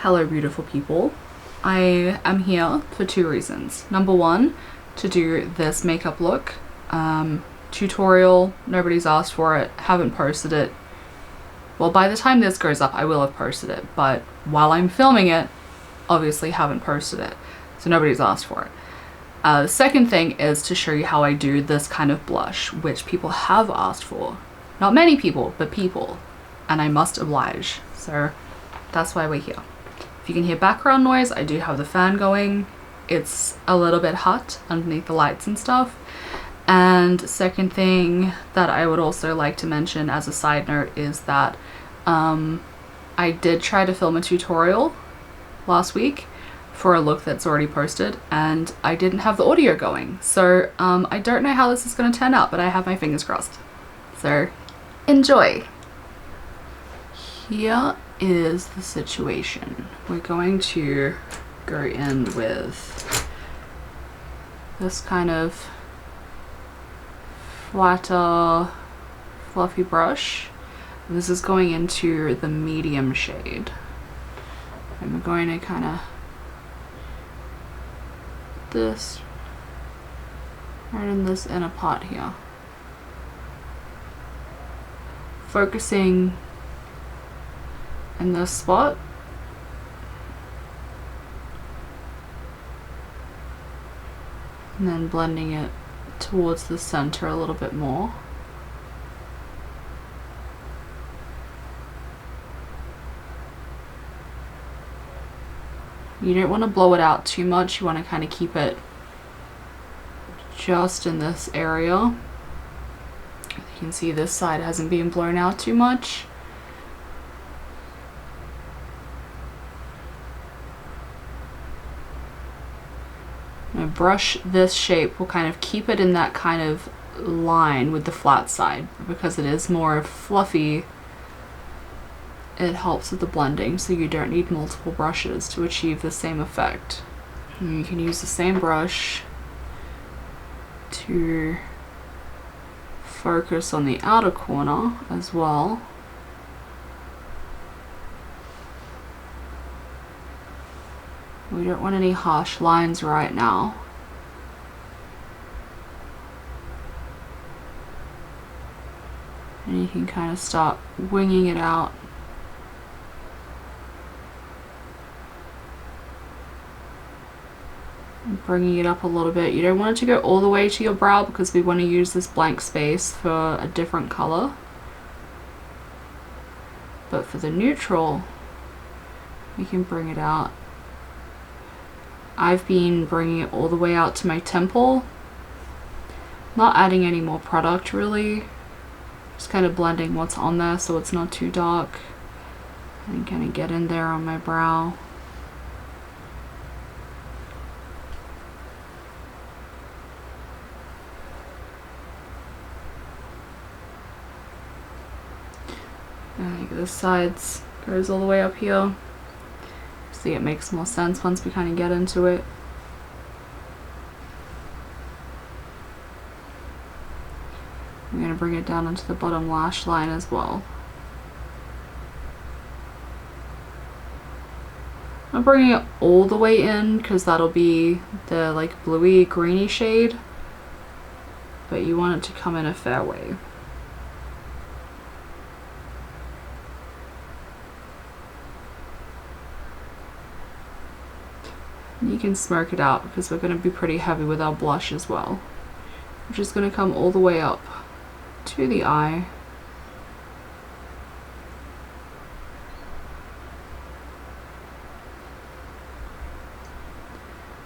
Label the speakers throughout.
Speaker 1: Hello beautiful people. I am here for two reasons. Number one, to do this makeup look tutorial. Nobody's asked for it, haven't posted it. Well, by the time this goes up I will have posted it, but while I'm filming it, obviously haven't posted it, so nobody's asked for it. The second thing is to show you how I do this kind of blush, which people have asked for. Not many people, but people, and I must oblige, so that's why we're here. If you can hear background noise, I do have the fan going. It's a little bit hot underneath the lights and stuff. And second thing that I would also like to mention as a side note is that I did try to film a tutorial last week for a look that's already posted, and I didn't have the audio going. So I don't know how this is going to turn out, but I have my fingers crossed. So enjoy. Here is the situation. We're going to go in with this kind of flatter, fluffy brush. This is going into the medium shade. And we're going to kind of this right in this inner part here, focusing in this spot, and then blending it towards the center a little bit more. You don't want to blow it out too much, you want to kind of keep it just in this area. You can see this side hasn't been blown out too much. I'm going to brush this shape, will kind of keep it in that kind of line with the flat side, because it is more fluffy. It helps with the blending, so you don't need multiple brushes to achieve the same effect. And you can use the same brush to focus on the outer corner as well. We don't want any harsh lines right now. And you can kind of start winging it out. Bringing it up a little bit. You don't want it to go all the way to your brow because we want to use this blank space for a different color. But for the neutral, we can bring it out. I've been bringing it all the way out to my temple. Not adding any more product really. Just kind of blending what's on there so it's not too dark. And kind of get in there on my brow. This sides goes all the way up here. See, it makes more sense once we kind of get into it. I'm going to bring it down into the bottom lash line as well. I'm bringing it all the way in because that'll be the like bluey greeny shade, but you want it to come in a fair way. You can smoke it out because we're going to be pretty heavy with our blush as well. We're just going to come all the way up to the eye.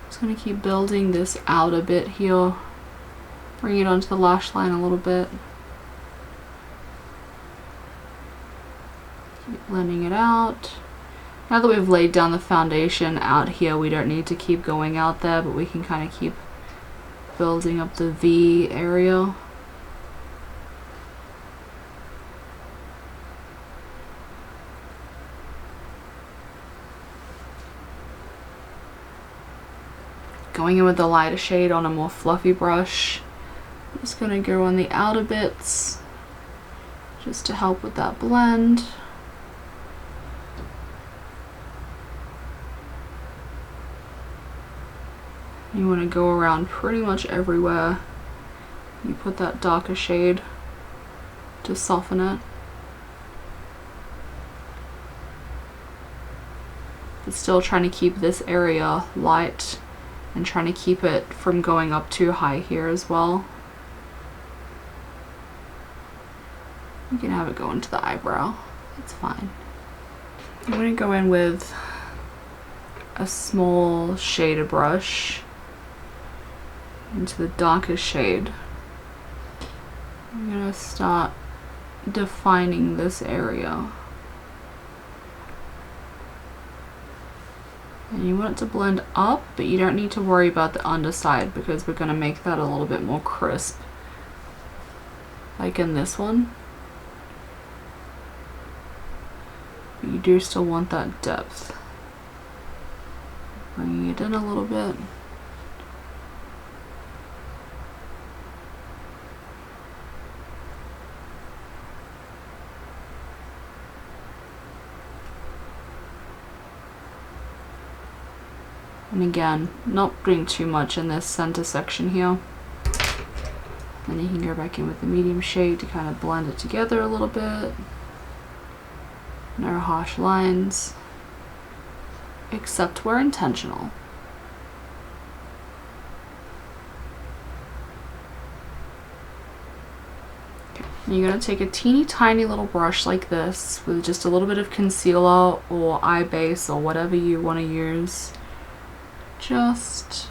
Speaker 1: Just going to keep building this out a bit here. Bring it onto the lash line a little bit. Keep blending it out. Now that we've laid down the foundation out here, we don't need to keep going out there, but we can kind of keep building up the V area. Going in with the lighter shade on a more fluffy brush. I'm just going to go on the outer bits just to help with that blend. You want to go around pretty much everywhere. You put that darker shade to soften it. But still trying to keep this area light and trying to keep it from going up too high here as well. You can have it go into the eyebrow. It's fine. I'm going to go in with a small shader brush into the darkest shade. I'm going to start defining this area. And you want it to blend up, but you don't need to worry about the underside because we're going to make that a little bit more crisp. Like in this one. But you do still want that depth. Bringing it in a little bit. And again, not doing too much in this center section here. Then you can go back in with the medium shade to kind of blend it together a little bit. No harsh lines, except where intentional. Okay. And you're going to take a teeny tiny little brush like this with just a little bit of concealer or eye base or whatever you want to use. Just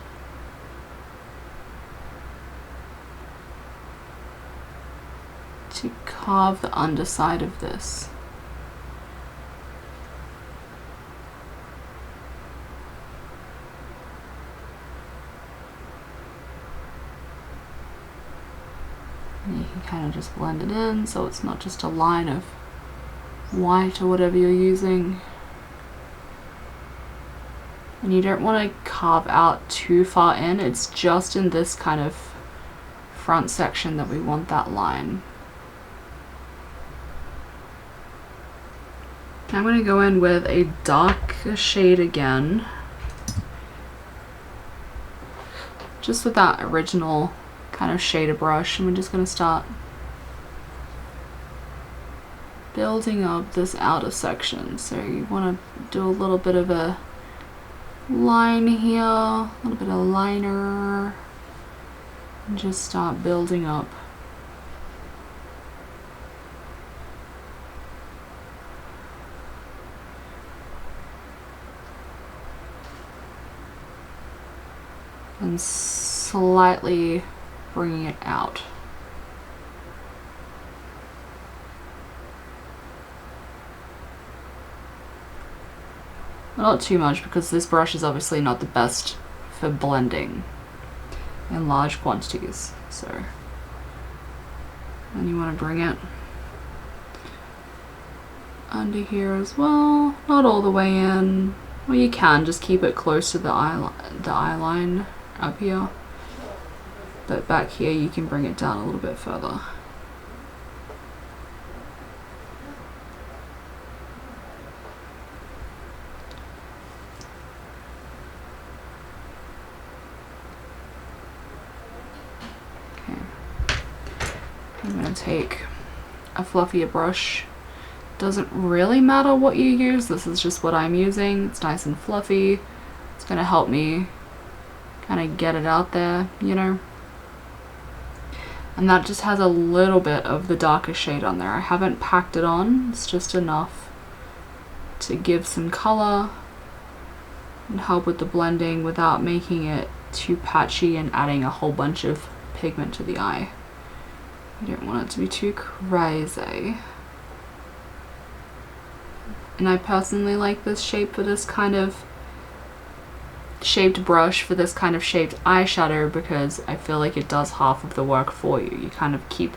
Speaker 1: to carve the underside of this. And you can kind of just blend it in so it's not just a line of white or whatever you're using. And you don't want to carve out too far in, it's just in this kind of front section that we want that line. I'm going to go in with a dark shade again, just with that original kind of shader brush, and we're just going to start building up this outer section. So you want to do a little bit of a line here, a little bit of liner, and just start building up. And slightly bringing it out. Not too much because this brush is obviously not the best for blending in large quantities. So, and you want to bring it under here as well, not all the way in. Well, you can just keep it close to the eye line up here, but back here you can bring it down a little bit further. I'm going to take a fluffier brush. Doesn't really matter what you use, this is just what I'm using. It's nice and fluffy. It's going to help me kind of get it out there, you know. And that just has a little bit of the darker shade on there. I haven't packed it on, it's just enough to give some color and help with the blending without making it too patchy and adding a whole bunch of pigment to the eye. You don't want it to be too crazy. And I personally like this shape for this kind of shaped brush for this kind of shaped eyeshadow because I feel like it does half of the work for you. You kind of keep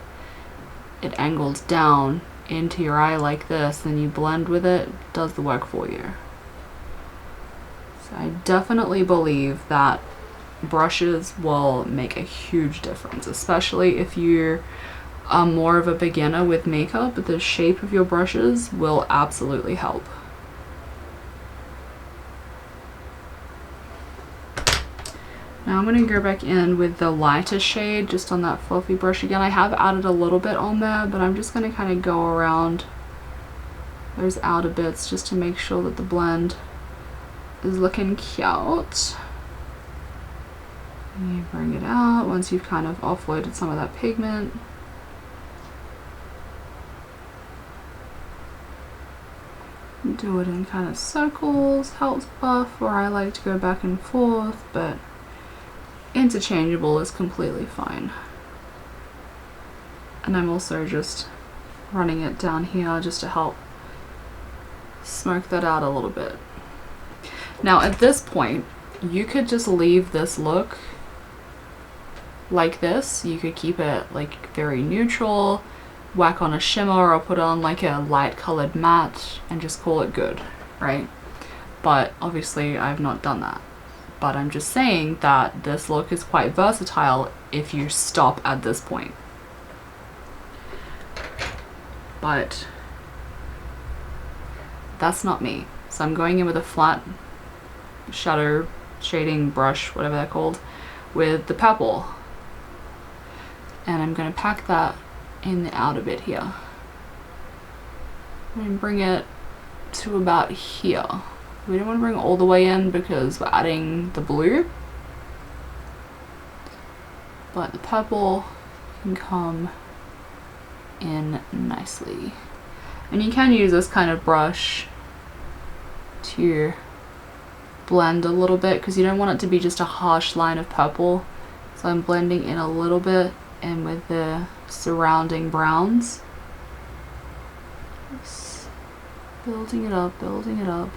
Speaker 1: it angled down into your eye like this, then you blend with it, it does the work for you. So I definitely believe that brushes will make a huge difference, especially if you're more of a beginner with makeup. The shape of your brushes will absolutely help. Now I'm going to go back in with the lighter shade just on that fluffy brush again. I have added a little bit on there, but I'm just going to kind of go around those outer bits just to make sure that the blend is looking cute. And you bring it out once you've kind of offloaded some of that pigment. Do it in kind of circles, helps buff, or I like to go back and forth, but interchangeable is completely fine. And I'm also just running it down here just to help smoke that out a little bit. Now at this point, you could just leave this look like this. You could keep it like very neutral, whack on a shimmer or put on like a light colored matte and just call it good, right? But obviously I've not done that. But I'm just saying that this look is quite versatile if you stop at this point. But that's not me. So I'm going in with a flat shadow shading brush, whatever they're called, with the purple. And I'm going to pack that in the outer bit here. And bring it to about here. We don't want to bring it all the way in because we're adding the blue. But the purple can come in nicely. And you can use this kind of brush to blend a little bit because you don't want it to be just a harsh line of purple. So I'm blending in a little bit and with the surrounding browns. Just building it up, building it up.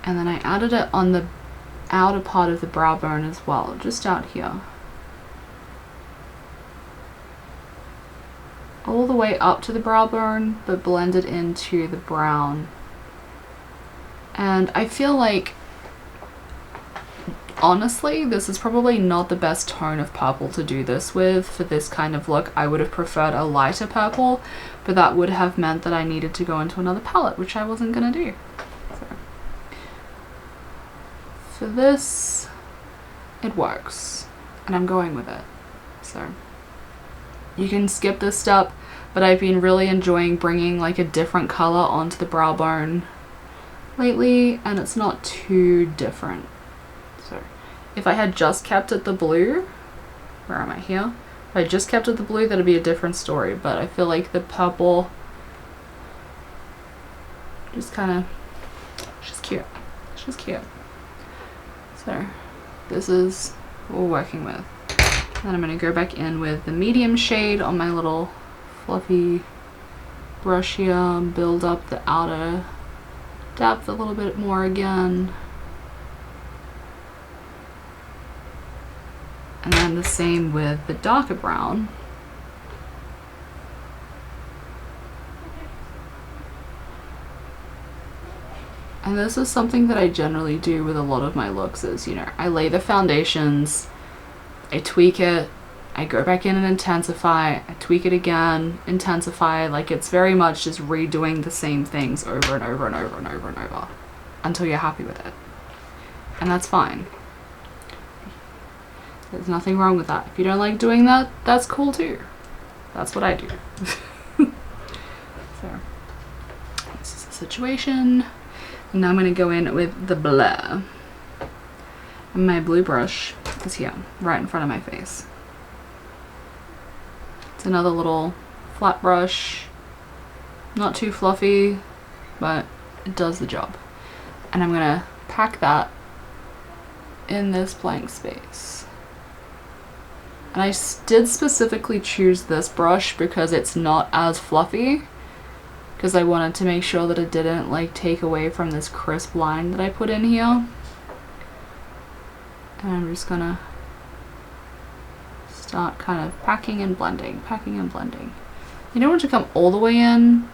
Speaker 1: And then I added it on the outer part of the brow bone as well, just out here. All the way up to the brow bone, but blended into the brown. And I feel like, honestly, this is probably not the best tone of purple to do this with for this kind of look. I would have preferred a lighter purple, but that would have meant that I needed to go into another palette, which I wasn't gonna do. So, for this, it works, and I'm going with it. So you can skip this step, but I've been really enjoying bringing like a different color onto the brow bone lately, and it's not too different. So if I had just kept it the blue, where am I here? If I just kept it the blue, that'd be a different story, but I feel like the purple just kind of, she's cute. She's cute. So this is what we're working with. Then I'm going to go back in with the medium shade on my little fluffy brush here and build up the outer depth a little bit more again. And then the same with the darker brown. And this is something that I generally do with a lot of my looks is, you know, I lay the foundations, I tweak it, I go back in and intensify, I tweak it again, intensify, like it's very much just redoing the same things over and over and over and over and over until you're happy with it. And that's fine. There's nothing wrong with that. If you don't like doing that, that's cool too. That's what I do. So, this is the situation. And now I'm going to go in with the blur. And my blue brush is here, right in front of my face. It's another little flat brush. Not too fluffy, but it does the job. And I'm going to pack that in this blank space. And I did specifically choose this brush because it's not as fluffy, because I wanted to make sure that it didn't like take away from this crisp line that I put in here. And I'm just gonna start kind of packing and blending, packing and blending. You don't want to come all the way in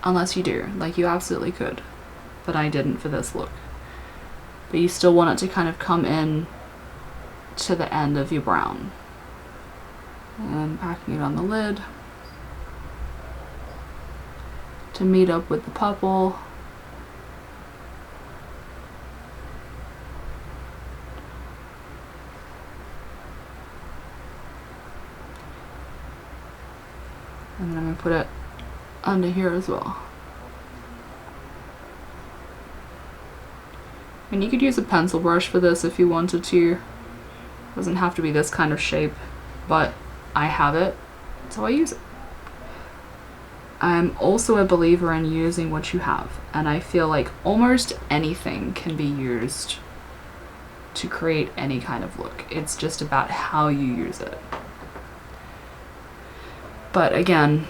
Speaker 1: unless you do, like you absolutely could, but I didn't for this look. But you still want it to kind of come in to the end of your brown. And packing it on the lid. to meet up with the purple. And then I'm going to put it under here as well. And you could use a pencil brush for this if you wanted to. It doesn't have to be this kind of shape, but I have it, so I use it. I'm also a believer in using what you have, and I feel like almost anything can be used to create any kind of look. It's just about how you use it. But again,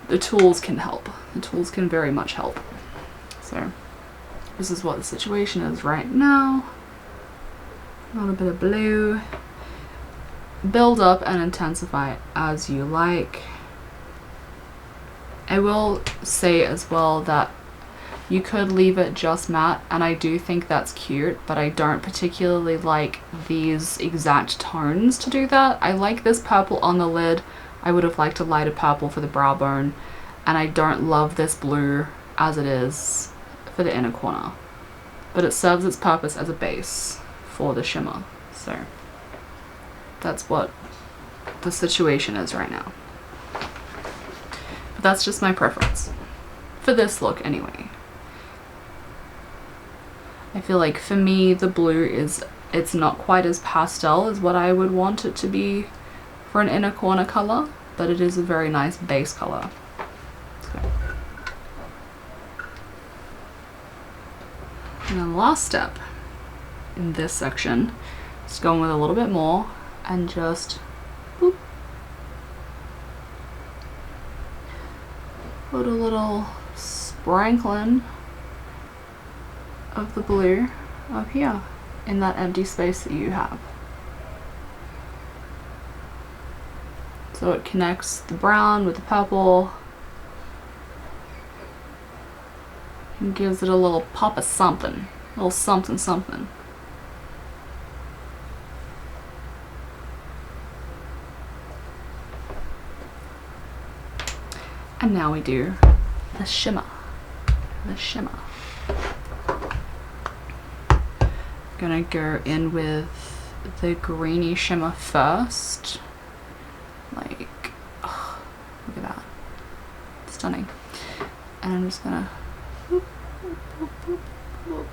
Speaker 1: the tools can help. The tools can very much help. So this is what the situation is right now. A little bit of blue. Build up and intensify as you like. I will say as well that you could leave it just matte, and I do think that's cute, but I don't particularly like these exact tones to do that. I like this purple on the lid. I would have liked a lighter purple for the brow bone, and I don't love this blue as it is for the inner corner, but it serves its purpose as a base for the shimmer. So that's what the situation is right now. But that's just my preference for this look anyway. I feel like for me the blue it's not quite as pastel as what I would want it to be for an inner corner color, but it is a very nice base color. So. And then the last step in this section is going with a little bit more and just boop, put a little sprinkling of the blue up here in that empty space that you have. So it connects the brown with the purple and gives it a little pop of something, a little something something. And now we do the shimmer. The shimmer. Gonna go in with the greeny shimmer first. Like, oh, look at that. Stunning. And I'm just gonna boop, boop, boop, boop.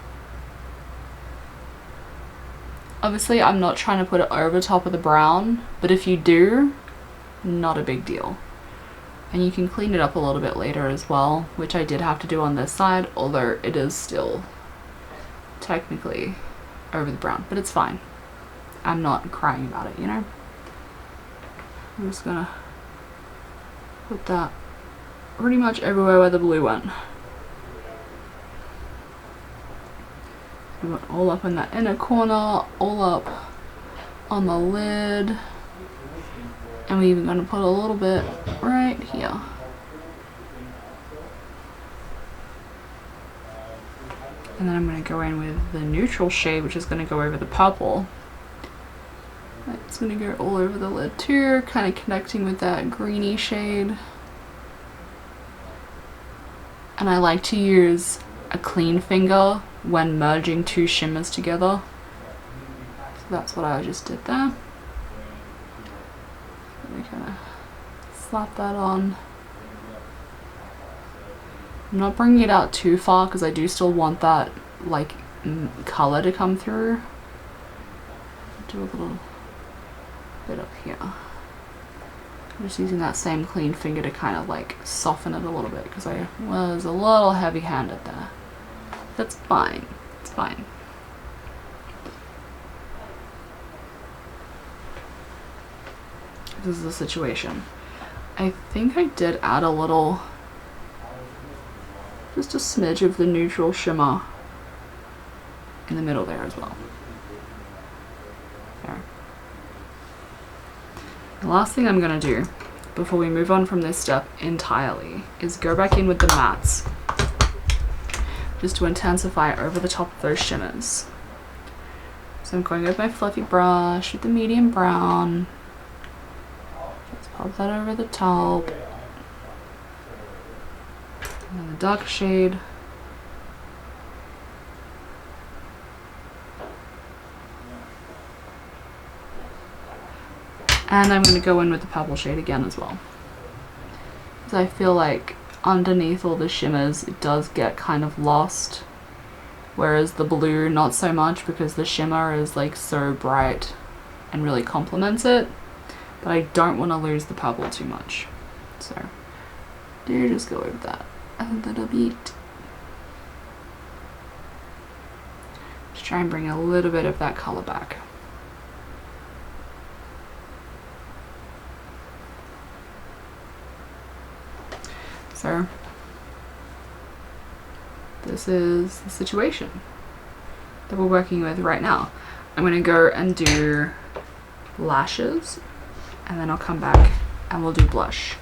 Speaker 1: Obviously I'm not trying to put it over top of the brown, but if you do, not a big deal. And you can clean it up a little bit later as well, which I did have to do on this side, although it is still technically over the brown, but it's fine. I'm not crying about it, you know? I'm just gonna put that pretty much everywhere where the blue went. We went all up in that inner corner, all up on the lid. And we're even going to put a little bit right here. And then I'm going to go in with the neutral shade, which is going to go over the purple. It's going to go all over the lid too, kind of connecting with that greeny shade. And I like to use a clean finger when merging two shimmers together. So that's what I just did there. Kind of slap that on. I'm not bringing it out too far because I do still want that like color to come through. Do a little bit up here. I'm just using that same clean finger to kind of like soften it a little bit because I was a little heavy-handed there. That's fine. It's fine. This is the situation. I think I did add a little, just a smidge of the neutral shimmer in the middle there as well. There. The last thing I'm gonna do before we move on from this step entirely is go back in with the mattes just to intensify over the top of those shimmers. So I'm going with my fluffy brush with the medium brown. Pop that over the top. And then the darker shade. And I'm going to go in with the purple shade again as well. Because I feel like underneath all the shimmers it does get kind of lost. Whereas the blue not so much, because the shimmer is like so bright and really complements it. But I don't want to lose the purple too much. So do just go over that a little bit. Just try and bring a little bit of that colour back. So this is the situation that we're working with right now. I'm going to go and do lashes, and then I'll come back and we'll do blush.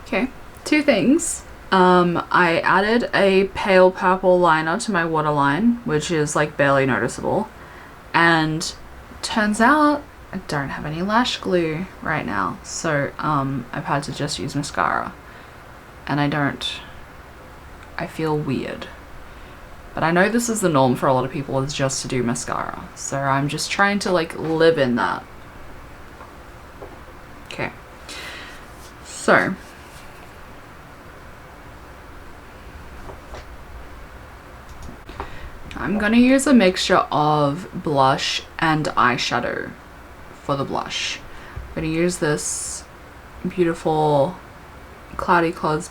Speaker 1: Okay, two things. I added a pale purple liner to my waterline, which is like barely noticeable, and turns out I don't have any lash glue right now, so I've had to just use mascara, and I feel weird. But I know this is the norm for a lot of people, is just to do mascara, so I'm just trying to like live in that. Okay, so I'm gonna use a mixture of blush and eyeshadow for the blush. I'm gonna use this beautiful Cloudy Clouds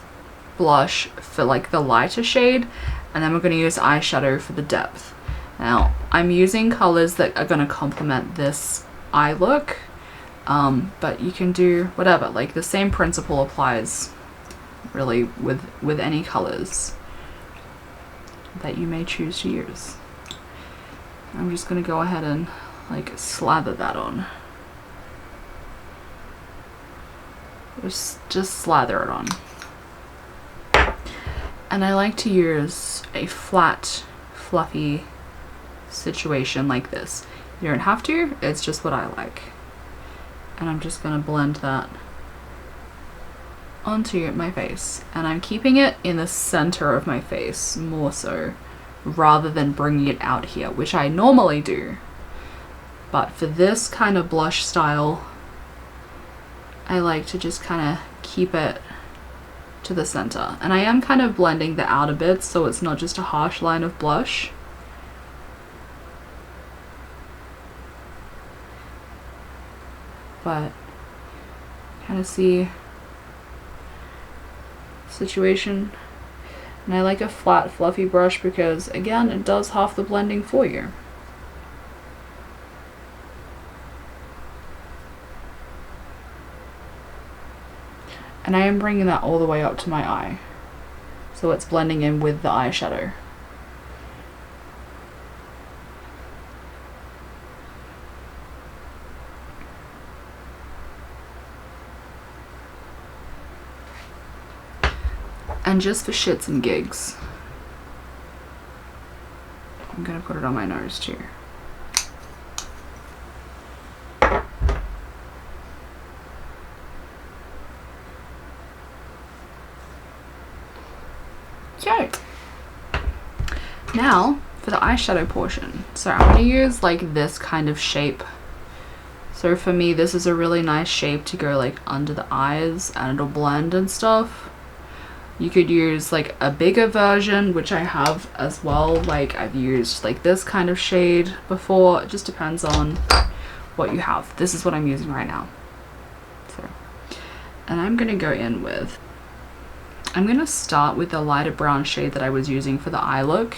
Speaker 1: blush for like the lighter shade, and then we're gonna use eyeshadow for the depth. Now I'm using colors that are gonna complement this eye look, but you can do whatever, like the same principle applies really with any colors that you may choose to use. I'm just gonna go ahead and like slather that on. Just slather it on. And I like to use a flat, fluffy situation like this. You don't have to, it's just what I like. And I'm just gonna blend that onto my face. And I'm keeping it in the center of my face more so, rather than bringing it out here, which I normally do. But for this kind of blush style, I like to just kind of keep it to the center. And I am kind of blending the outer bits so it's not just a harsh line of blush. But kind of see situation. And I like a flat fluffy brush because again it does half the blending for you. And I am bringing that all the way up to my eye, so it's blending in with the eyeshadow. And just for shits and gigs, I'm gonna put it on my nose too. Okay, now for the eyeshadow portion. So I'm going to use like this kind of shape. So for me this is a really nice shape to go like under the eyes, and it'll blend and stuff. You could use like a bigger version, which I have as well. Like I've used like this kind of shade before. It just depends on what you have. This is what I'm using right now. So, and I'm going to go in with, I'm going to start with the lighter brown shade that I was using for the eye look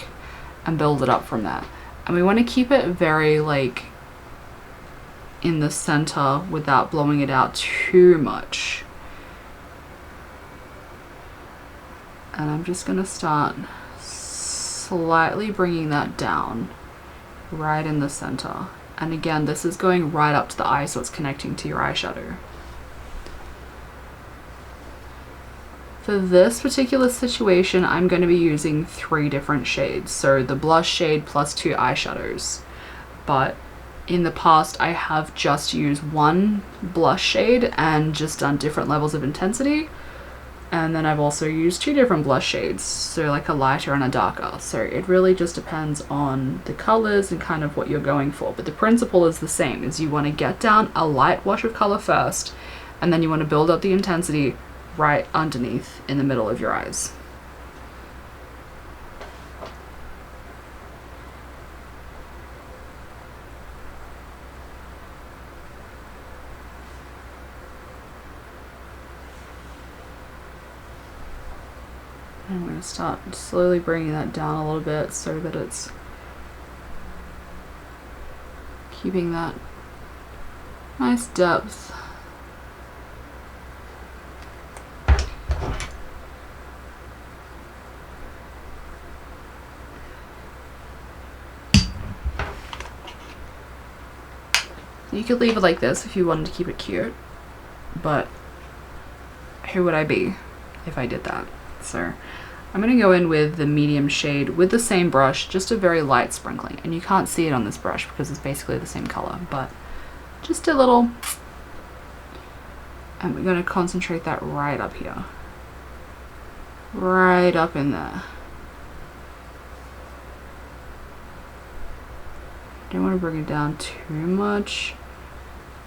Speaker 1: and build it up from that. And we want to keep it very like in the center without blowing it out too much. And I'm just going to start slightly bringing that down right in the center. And again, this is going right up to the eye, so it's connecting to your eyeshadow. For this particular situation, I'm going to be using 3 different shades. So the blush shade plus 2 eyeshadows. But in the past, I have just used 1 blush shade and just done different levels of intensity. And then I've also used 2 different blush shades, so like a lighter and a darker. So it really just depends on the colors and kind of what you're going for. But the principle is the same, is you want to get down a light wash of color first, and then you want to build up the intensity right underneath in the middle of your eyes. And I'm going to start slowly bringing that down a little bit so that it's keeping that nice depth. You could leave it like this if you wanted to keep it cute, but who would I be if I did that? So I'm going to go in with the medium shade with the same brush, just a very light sprinkling. And you can't see it on this brush because it's basically the same color, but just a little. And we're going to concentrate that right up here. Right up in there. Don't want to bring it down too much.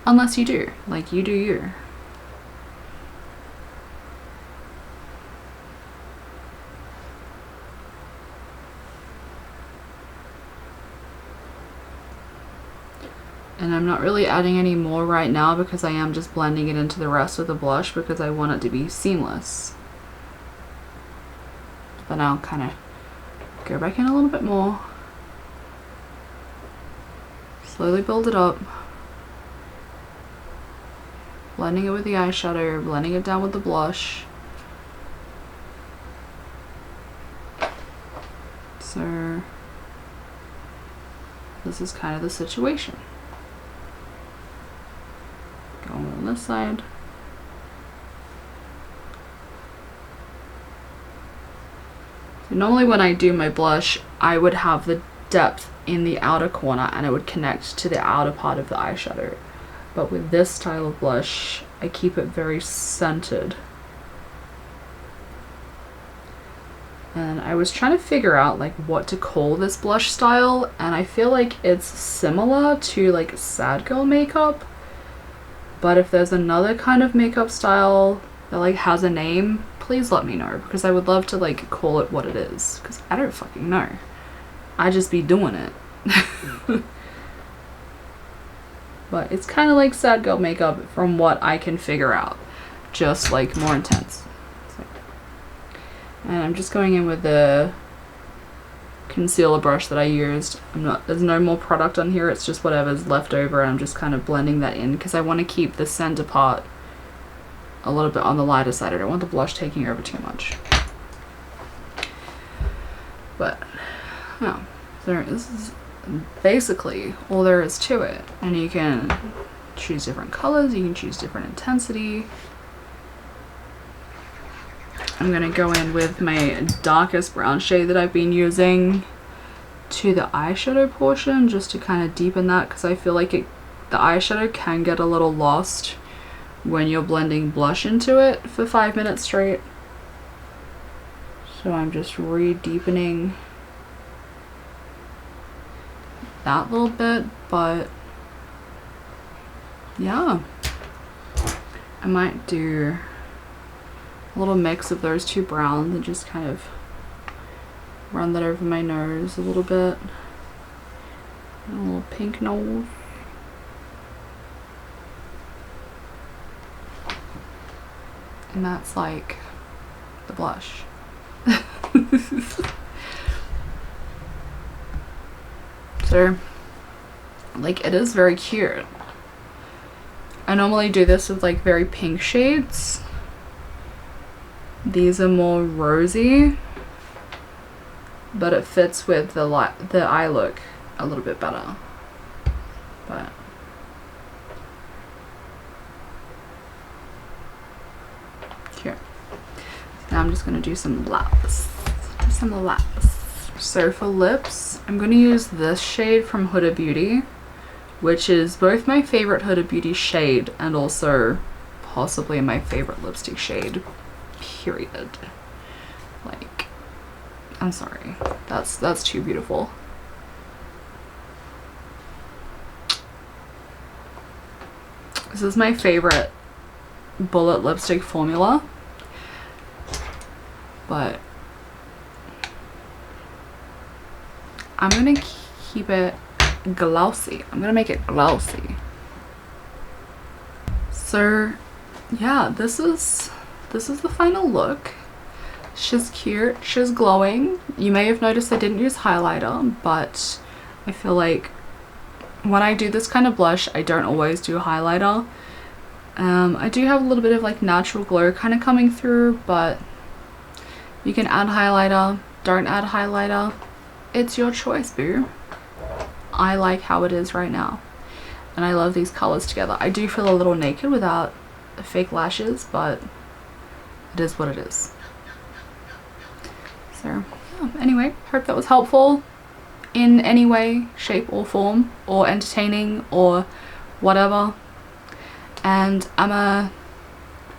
Speaker 1: Unless you do. Like, you do you. And I'm not really adding any more right now because I am just blending it into the rest of the blush because I want it to be seamless. But I'll kind of go back in a little bit more. Slowly build it up. Blending it with the eyeshadow, blending it down with the blush. So this is kind of the situation. Going on this side. So normally when I do my blush, I would have the depth in the outer corner and it would connect to the outer part of the eyeshadow. But with this style of blush, I keep it very centered. And I was trying to figure out like what to call this blush style, and I feel like it's similar to like sad girl makeup. But if there's another kind of makeup style that like has a name, please let me know, because I would love to like call it what it is, because I don't fucking know. I just be doing it. But it's kind of like sad girl makeup from what I can figure out, just like more intense. So. And I'm just going in with the concealer brush that I used. There's no more product on here, it's just whatever's left over, and I'm just kind of blending that in because I want to keep the center part a little bit on the lighter side. I don't want the blush taking over too much. But yeah, so this is basically all there is to it, and you can choose different colors, you can choose different intensity. I'm gonna go in with my darkest brown shade that I've been using to the eyeshadow portion, just to kind of deepen that, because I feel like the eyeshadow can get a little lost when you're blending blush into it for 5 minutes straight. So I'm just re-deepening that little bit, but yeah, I might do a little mix of those two browns and just kind of run that over my nose a little bit. And a little pink nose. And that's like the blush. So, like, it is very cute. I normally do this with like very pink shades. These are more rosy, but it fits with the eye look a little bit better. But here, now I'm just gonna do some laps. So for lips, I'm gonna use this shade from Huda Beauty, which is both my favorite Huda Beauty shade and also possibly my favorite lipstick shade. period. Like, I'm sorry, that's too beautiful. This is my favorite bullet lipstick formula, but I'm gonna keep it glossy. I'm gonna make it glossy. So yeah, this is the final look. She's cute, she's glowing. You may have noticed I didn't use highlighter, but I feel like when I do this kind of blush, I don't always do highlighter. I do have a little bit of like natural glow kind of coming through, but you can add highlighter, don't add highlighter. It's your choice, boo. I like how it is right now, and I love these colors together. I do feel a little naked without fake lashes, but it is what it is. So yeah, anyway, hope that was helpful in any way, shape or form, or entertaining or whatever. And I'ma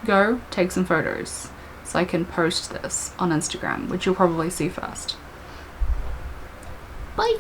Speaker 1: go take some photos so I can post this on Instagram, which you'll probably see first. Bye!